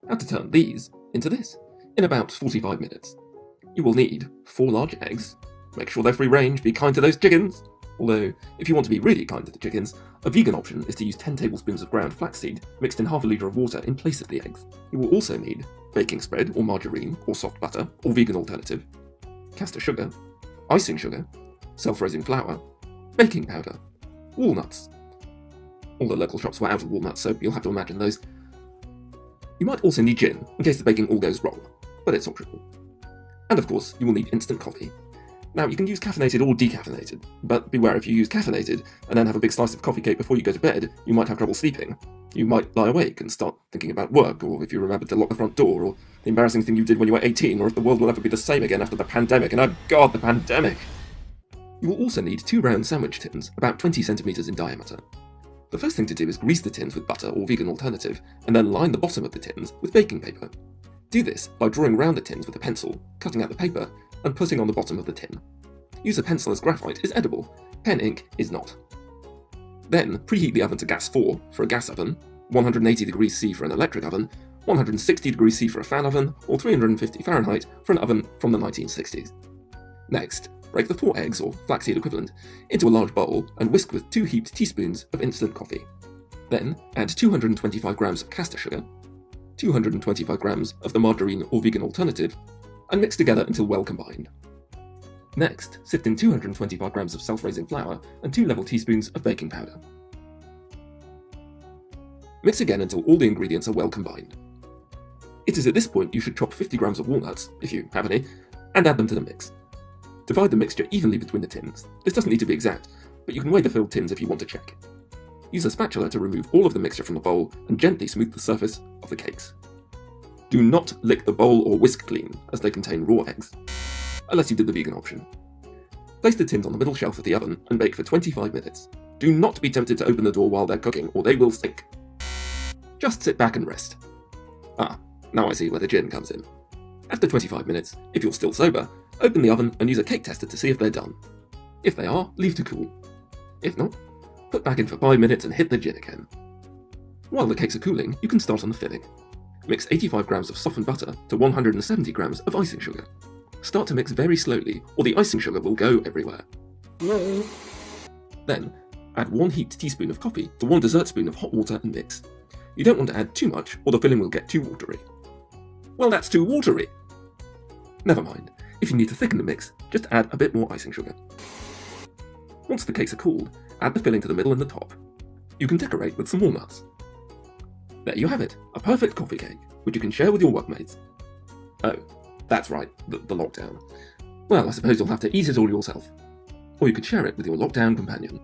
how to turn these into this in about 45 minutes. You will need 4 large eggs. Make sure they're free range, be kind to those chickens. Although, if you want to be really kind to the chickens, a vegan option is to use 10 tablespoons of ground flaxseed mixed in half a litre of water in place of the eggs. You will also need baking spread or margarine or soft butter or vegan alternative, caster sugar, icing sugar, self-raising flour, baking powder, walnuts. All the local shops were out of walnuts, so you'll have to imagine those. You might also need gin, in case the baking all goes wrong, but it's optional. And of course, you will need instant coffee. Now, you can use caffeinated or decaffeinated, but beware if you use caffeinated and then have a big slice of coffee cake before you go to bed, you might have trouble sleeping. You might lie awake and start thinking about work, or if you remembered to lock the front door, or the embarrassing thing you did when you were 18, or if the world will ever be the same again after the pandemic, and oh god, the pandemic! You will also need 2 round sandwich tins, about 20 centimetres in diameter. The first thing to do is grease the tins with butter or vegan alternative, and then line the bottom of the tins with baking paper. Do this by drawing round the tins with a pencil, cutting out the paper, and putting on the bottom of the tin. Use a pencil as graphite is edible, pen ink is not. Then preheat the oven to gas 4 for a gas oven, 180 degrees C for an electric oven, 160 degrees C for a fan oven, or 350 Fahrenheit for an oven from the 1960s. Next, break the 4 eggs, or flaxseed equivalent, into a large bowl and whisk with 2 heaped teaspoons of instant coffee. Then add 225 grams of caster sugar, 225 grams of the margarine or vegan alternative, and mix together until well combined. Next, sift in 225 grams of self-raising flour and 2 level teaspoons of baking powder. Mix again until all the ingredients are well combined. It is at this point you should chop 50 grams of walnuts, if you have any, and add them to the mix. Divide the mixture evenly between the tins. This doesn't need to be exact, but you can weigh the filled tins if you want to check. Use a spatula to remove all of the mixture from the bowl and gently smooth the surface of the cakes. Do not lick the bowl or whisk clean, as they contain raw eggs, unless you did the vegan option. Place the tins on the middle shelf of the oven and bake for 25 minutes. Do not be tempted to open the door while they're cooking, or they will sink. Just sit back and rest. Ah, now I see where the gin comes in. After 25 minutes, if you're still sober, open the oven and use a cake tester to see if they're done. If they are, leave to cool. If not, put back in for 5 minutes and hit the gin again. While the cakes are cooling, you can start on the filling. Mix 85 grams of softened butter to 170 grams of icing sugar. Start to mix very slowly, or the icing sugar will go everywhere. No. Then, add 1 heaped teaspoon of coffee to 1 dessertspoon of hot water and mix. You don't want to add too much, or the filling will get too watery. Well, that's too watery! Never mind. If you need to thicken the mix, just add a bit more icing sugar. Once the cakes are cooled, add the filling to the middle and the top. You can decorate with some walnuts. There you have it, a perfect coffee cake, which you can share with your workmates. Oh, that's right, the lockdown. Well, I suppose you'll have to eat it all yourself. Or you could share it with your lockdown companion.